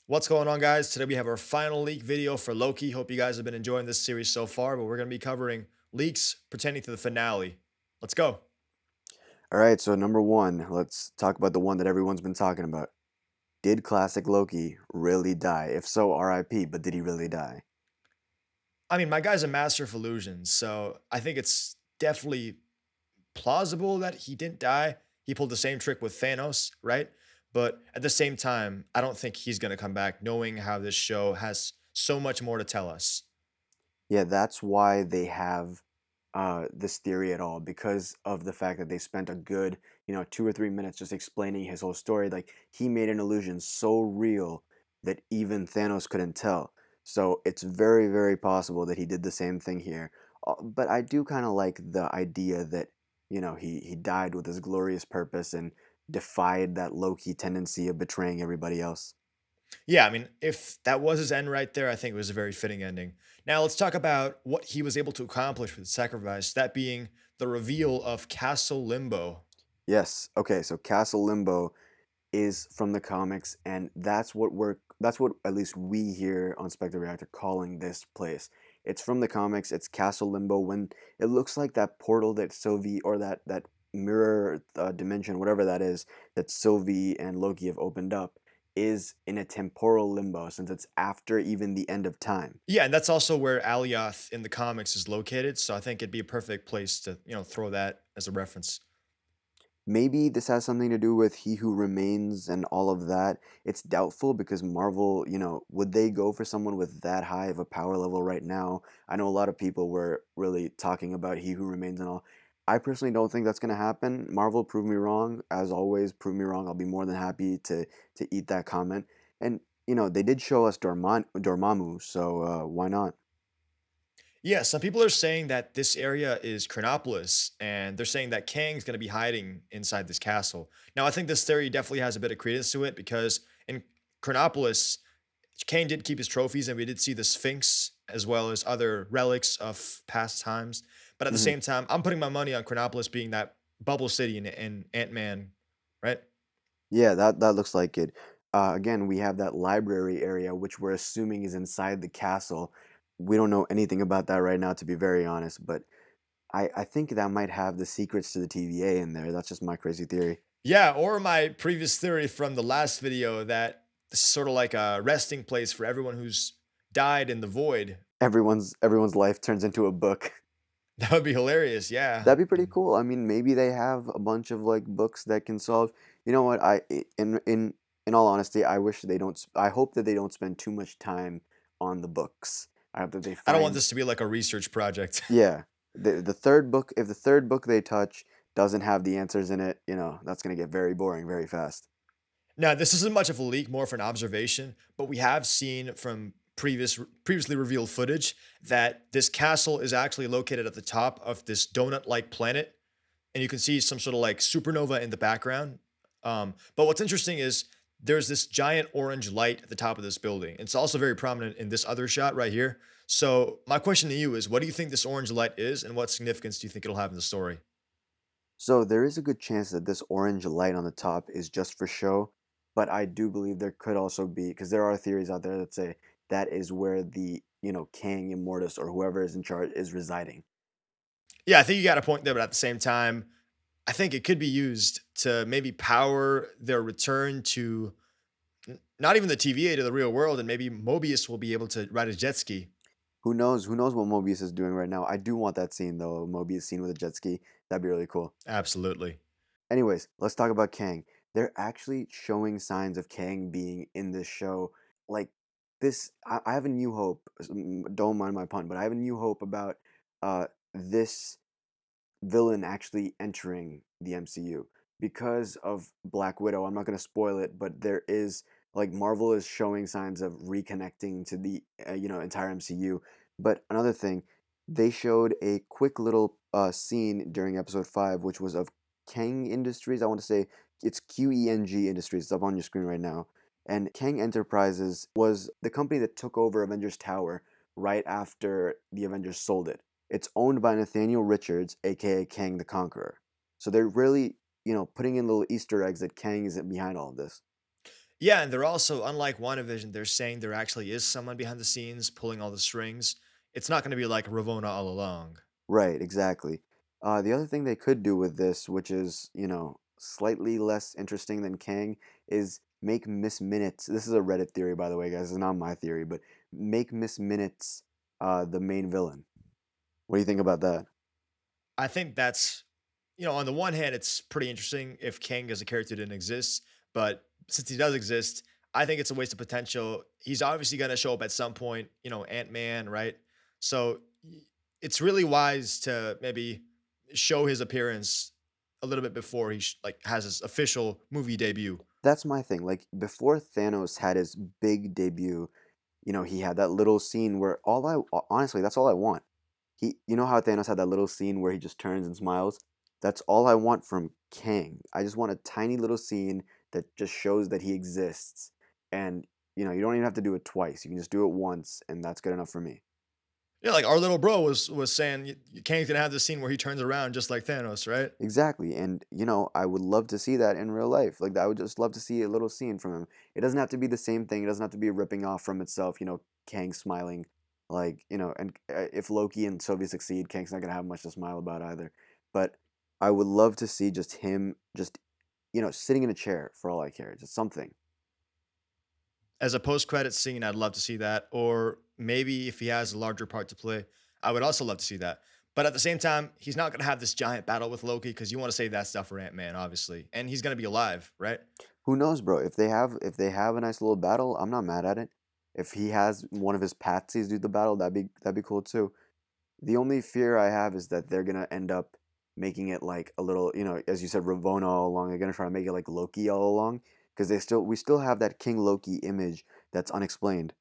What's going on, guys? Today we have our final leak video for Loki. Hope you guys have been enjoying this series so far, but we're going to be covering leaks pertaining to the finale. Let's go. All right, so number one, let's talk about the one that everyone's been talking about. Did classic Loki really die? If so, RIP, but did he really die? I mean, my guy's a master of illusions, so I think it's definitely plausible that he didn't die. He pulled the same trick with Thanos, right? But at the same time, I don't think he's going to come back knowing how this show has so much more to tell us. Yeah, that's why they have this theory at all, because of the fact that they spent a good, 2 or 3 minutes just explaining his whole story. Like, he made an illusion so real that even Thanos couldn't tell. So it's very, very possible that he did the same thing here. But I do kind of like the idea that, he died with his glorious purpose and defied that low-key tendency of betraying everybody else. Yeah, I mean, if that was his end right there, I think it was a very fitting ending. Now, let's talk about what he was able to accomplish with the sacrifice, that being the reveal of Castle Limbo. Yes. Okay, so Castle Limbo is from the comics, and that's what at least we here on Spectre Reactor calling this place. It's from the comics. It's Castle Limbo. When it looks like that portal that Sylvie, or that mirror dimension, whatever that is, that Sylvie and Loki have opened up, is in a temporal limbo, since it's after even the end of time. Yeah, and that's also where Alioth in the comics is located, so I think it'd be a perfect place to, throw that as a reference. Maybe this has something to do with He Who Remains and all of that. It's doubtful because Marvel, would they go for someone with that high of a power level right now? I know a lot of people were really talking about He Who Remains and all. I personally don't think that's going to happen. Marvel, prove me wrong. As always, prove me wrong. I'll be more than happy to eat that comment. And, they did show us Dormammu, so why not? Yeah, some people are saying that this area is Chronopolis, and they're saying that Kang's going to be hiding inside this castle. Now, I think this theory definitely has a bit of credence to it because in Chronopolis, Kang did keep his trophies, and we did see the Sphinx as well as other relics of past times. But at the hmm same time, I'm putting my money on Chronopolis being that bubble city in Ant Man, right? Yeah, that looks like it. Again, we have that library area, which we're assuming is inside the castle. We don't know anything about that right now, to be very honest, but I think that might have the secrets to the TVA in there. That's just my crazy theory. Yeah, or my previous theory from the last video that this is sort of like a resting place for everyone who's died in the void. Everyone's life turns into a book. That would be hilarious. Yeah. That'd be pretty cool. I mean, maybe they have a bunch of like books that can solve. You know what? In all honesty, I wish they don't. I hope that they don't spend too much time on the books. I hope that they I don't want find. this to be like a research project. Yeah, the third book. If the third book they touch doesn't have the answers in it, that's gonna get very boring very fast. Now, this isn't much of a leak, more for an observation, but we have seen from previously revealed footage that this castle is actually located at the top of this donut-like planet, and you can see some sort of like supernova in the background. But what's interesting is there's this giant orange light at the top of this building. It's also very prominent in this other shot right here. So my question to you is, what do you think this orange light is, and what significance do you think it'll have in the story? So there is a good chance that this orange light on the top is just for show, but I do believe there could also be, because there are theories out there that say that is where the Kang Immortus or whoever is in charge is residing. Yeah, I think you got a point there, but at the same time, I think it could be used to maybe power their return to not even the TVA to the real world, and maybe Mobius will be able to ride a jet ski. Who knows? Who knows what Mobius is doing right now? I do want that scene though, Mobius scene with a jet ski. That'd be really cool. Absolutely. Anyways, let's talk about Kang. They're actually showing signs of Kang being in this show. Like this, I have a new hope. Don't mind my pun, but I have a new hope about this villain actually entering the MCU because of Black Widow. I'm not going to spoil it, but there is like Marvel is showing signs of reconnecting to the entire MCU. But another thing, they showed a quick little scene during episode 5, which was of Kang Industries. I want to say it's QENG Industries. It's up on your screen right now. And Kang Enterprises was the company that took over Avengers Tower right after the Avengers sold it. It's owned by Nathaniel Richards, aka Kang the Conqueror. So they're really, putting in little Easter eggs that Kang isn't behind all of this. Yeah, and they're also, unlike WandaVision, they're saying there actually is someone behind the scenes pulling all the strings. It's not going to be like Ravonna all along. Right, exactly. The other thing they could do with this, which is, slightly less interesting than Kang, is make Miss Minutes. This is a Reddit theory, by the way, guys. It's not my theory, but make Miss Minutes the main villain. What do you think about that? I think that's, on the one hand, it's pretty interesting if Kang as a character didn't exist, but since he does exist, I think it's a waste of potential. He's obviously going to show up at some point, Ant-Man, right? So it's really wise to maybe show his appearance a little bit before he like has his official movie debut. That's my thing. Like before Thanos had his big debut, he had that little scene where honestly, that's all I want. You know how Thanos had that little scene where he just turns and smiles? That's all I want from Kang. I just want a tiny little scene that just shows that he exists. And, you don't even have to do it twice. You can just do it once, and that's good enough for me. Yeah, like our little bro was saying, Kang's gonna have this scene where he turns around just like Thanos, right? Exactly. And, I would love to see that in real life. Like, I would just love to see a little scene from him. It doesn't have to be the same thing. It doesn't have to be ripping off from itself, Kang smiling. Like, and if Loki and Sylvie succeed, Kang's not going to have much to smile about either. But I would love to see just him, just, sitting in a chair for all I care. Just something. As a post-credit scene, I'd love to see that, or maybe if he has a larger part to play, I would also love to see that. But at the same time, he's not gonna have this giant battle with Loki because you want to save that stuff for Ant-Man, obviously, and he's gonna be alive, right? Who knows, bro? If they have a nice little battle, I'm not mad at it. If he has one of his patsies do the battle, that'd be cool too. The only fear I have is that they're gonna end up making it like a little, as you said, Ravonna all along. They're gonna try to make it like Loki all along because we still have that King Loki image that's unexplained.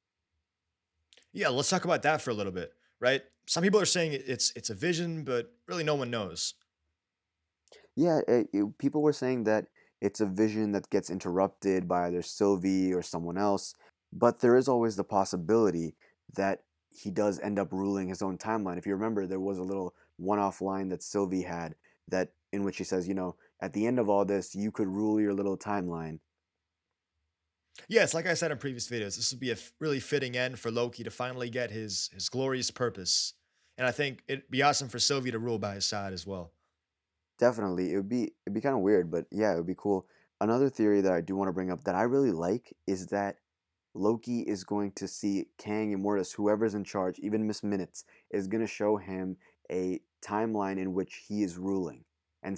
Yeah, let's talk about that for a little bit, right? Some people are saying it's a vision, but really no one knows. Yeah, people were saying that it's a vision that gets interrupted by either Sylvie or someone else, but there is always the possibility that he does end up ruling his own timeline. If you remember, there was a little one-off line that Sylvie had that in which she says, at the end of all this, you could rule your little timeline. Yes, like I said in previous videos, this would be a really fitting end for Loki to finally get his glorious purpose, and I think it'd be awesome for Sylvie to rule by his side as well. Definitely, it'd be kind of weird, but yeah, it would be cool. Another theory that I do want to bring up that I really like is that Loki is going to see Kang Immortus, whoever's in charge, even Miss Minutes, is going to show him a timeline in which he is ruling and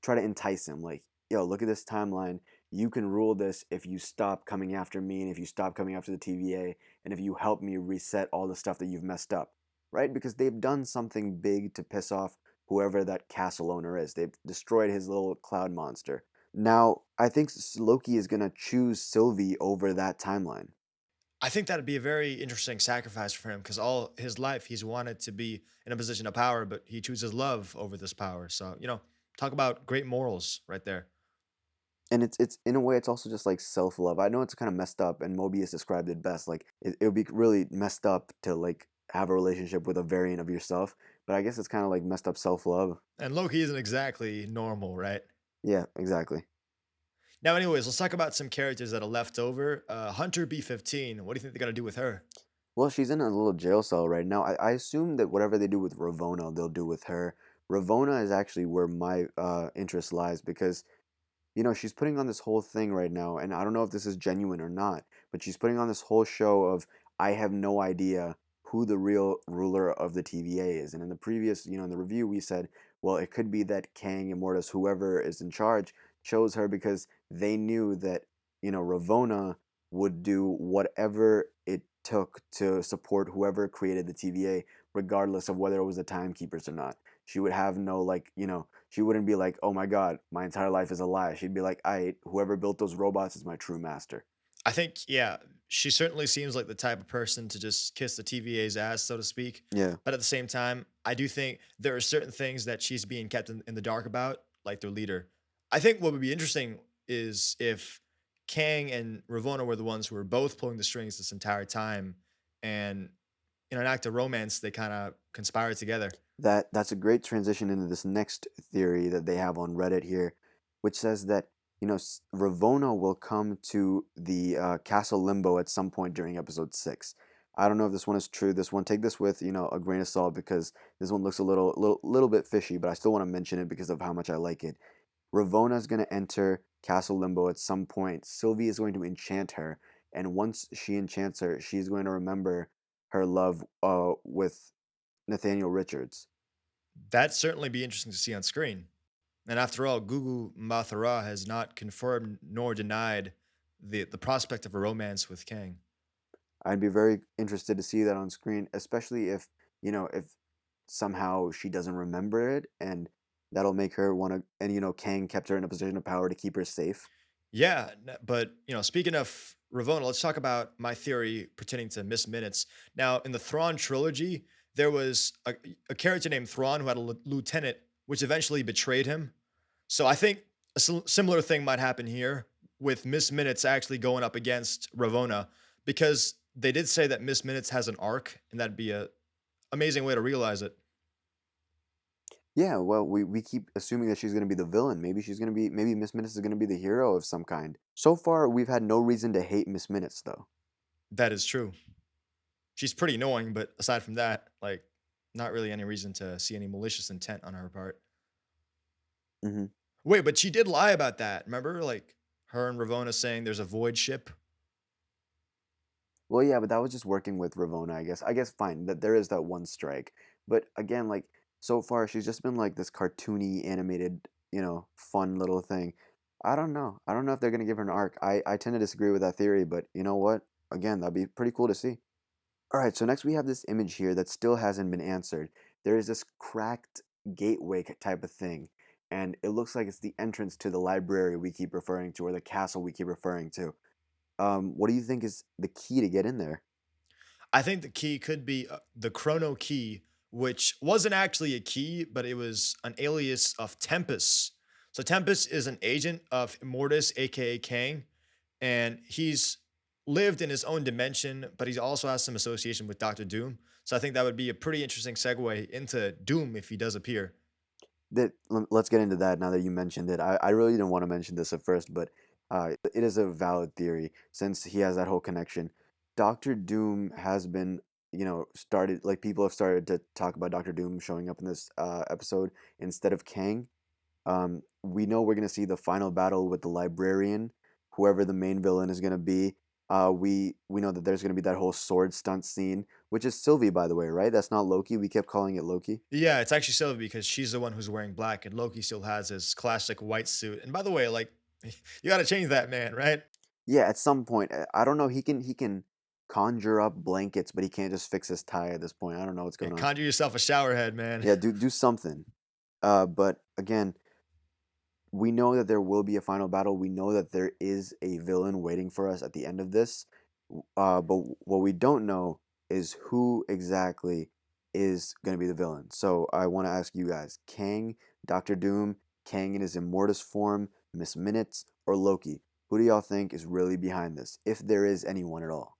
try to entice him, like, yo, look at this timeline. You can rule this if you stop coming after me and if you stop coming after the TVA and if you help me reset all the stuff that you've messed up, right? Because they've done something big to piss off whoever that castle owner is. They've destroyed his little cloud monster. Now, I think Loki is going to choose Sylvie over that timeline. I think that'd be a very interesting sacrifice for him because all his life he's wanted to be in a position of power, but he chooses love over this power. So, talk about great morals right there. And it's in a way it's also just like self-love. I know it's kind of messed up and Mobius described it best. Like it would be really messed up to like have a relationship with a variant of yourself, but I guess it's kind of like messed up self-love. And Loki isn't exactly normal, right? Yeah, exactly. Now, anyways, let's talk about some characters that are left over. Hunter B-15. What do you think they're gonna do with her? Well, she's in a little jail cell right now. I assume that whatever they do with Ravonna, they'll do with her. Ravonna is actually where my interest lies because she's putting on this whole thing right now, and I don't know if this is genuine or not, but she's putting on this whole show of I have no idea who the real ruler of the TVA is. And in the previous, in the review, we said, well, it could be that Kang Immortus, whoever is in charge, chose her because they knew that, Ravonna would do whatever it took to support whoever created the TVA, regardless of whether it was the timekeepers or not. She would have no, like, she wouldn't be like, oh my God, my entire life is a lie. She'd be like, whoever built those robots is my true master. I think, yeah, she certainly seems like the type of person to just kiss the TVA's ass, so to speak. Yeah. But at the same time, I do think there are certain things that she's being kept in the dark about, like their leader. I think what would be interesting is if Kang and Ravonna were the ones who were both pulling the strings this entire time, and in an act of romance, they kind of conspire together. That's a great transition into this next theory that they have on Reddit here, which says that Ravonna will come to the Castle Limbo at some point during episode 6. I don't know if this one is true. This one, take this with, a grain of salt because this one looks a little bit fishy, but I still want to mention it because of how much I like it. Ravonna is going to enter Castle Limbo at some point. Sylvie is going to enchant her, and once she enchants her, she's going to remember her love with Nathaniel Richards. That'd certainly be interesting to see on screen. And after all, Gugu Mathara has not confirmed nor denied the prospect of a romance with Kang. I'd be very interested to see that on screen, especially if somehow she doesn't remember it, and that'll make her want to. And Kang kept her in a position of power to keep her safe. Yeah, but speaking of Ravonna, let's talk about my theory pertaining to Miss Minutes. Now, in the Thrawn trilogy, there was a character named Thrawn who had a lieutenant, which eventually betrayed him. So I think a similar thing might happen here with Miss Minutes actually going up against Ravonna because they did say that Miss Minutes has an arc, and that'd be a amazing way to realize it. Yeah, well, we keep assuming that she's going to be the villain. Maybe Miss Minutes is going to be the hero of some kind. So far, we've had no reason to hate Miss Minutes, though. That is true. She's pretty annoying, but aside from that, like, not really any reason to see any malicious intent on her part. Hmm. Wait, but she did lie about that. Remember, like her and Ravonna saying there's a void ship. Well, yeah, but that was just working with Ravonna, I guess. I guess fine that there is that one strike, but again, like so far, she's just been like this cartoony, animated, fun little thing. I don't know. I don't know if they're gonna give her an arc. I tend to disagree with that theory, but you know what? Again, that'd be pretty cool to see. All right, so next we have this image here that still hasn't been answered. There is this cracked gateway type of thing, and it looks like it's the entrance to the library we keep referring to, or the castle we keep referring to. What do you think is the key to get in there? I think the key could be the Chrono Key, which wasn't actually a key, but it was an alias of Tempest. So Tempest is an agent of Immortus, aka Kang, and he's lived in his own dimension, but he also has some association with Doctor Doom. So I think that would be a pretty interesting segue into Doom if he does appear. Let's get into that now that you mentioned it. I really didn't want to mention this at first, but it is a valid theory since he has that whole connection. Doctor Doom has been, started like people have started to talk about Doctor Doom showing up in this episode instead of Kang. We know we're gonna see the final battle with the librarian, whoever the main villain is gonna be. We know that there's gonna be that whole sword stunt scene, which is Sylvie, by the way, right? That's not Loki. We kept calling it Loki. Yeah, it's actually Sylvie because she's the one who's wearing black, and Loki still has his classic white suit. And by the way, like, you got to change that, man, right? Yeah, at some point, I don't know. He can conjure up blankets, but he can't just fix his tie at this point. I don't know what's Yeah, going on. conjure yourself a shower head, man. Yeah, do something. But again, we know that there will be a final battle. We know that there is a villain waiting for us at the end of this. But what we don't know is who exactly is going to be the villain. So I want to ask you guys: Kang, Doctor Doom, Kang in his Immortus form, Miss Minutes, or Loki? Who do y'all think is really behind this, if there is anyone at all?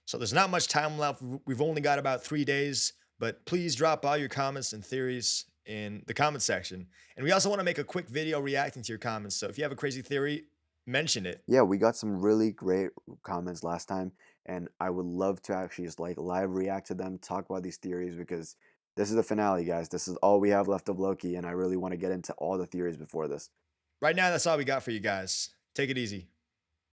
So there's not much time left. We've only got about 3 days, but please drop all your comments and theories in the comment section. And we also want to make a quick video reacting to your comments. So if you have a crazy theory, mention it. Yeah, we got some really great comments last time, and I would love to actually just like live react to them, talk about these theories because this is the finale, guys. This is all we have left of Loki, and I really want to get into all the theories before this. Right now, that's all we got for you guys. Take it easy.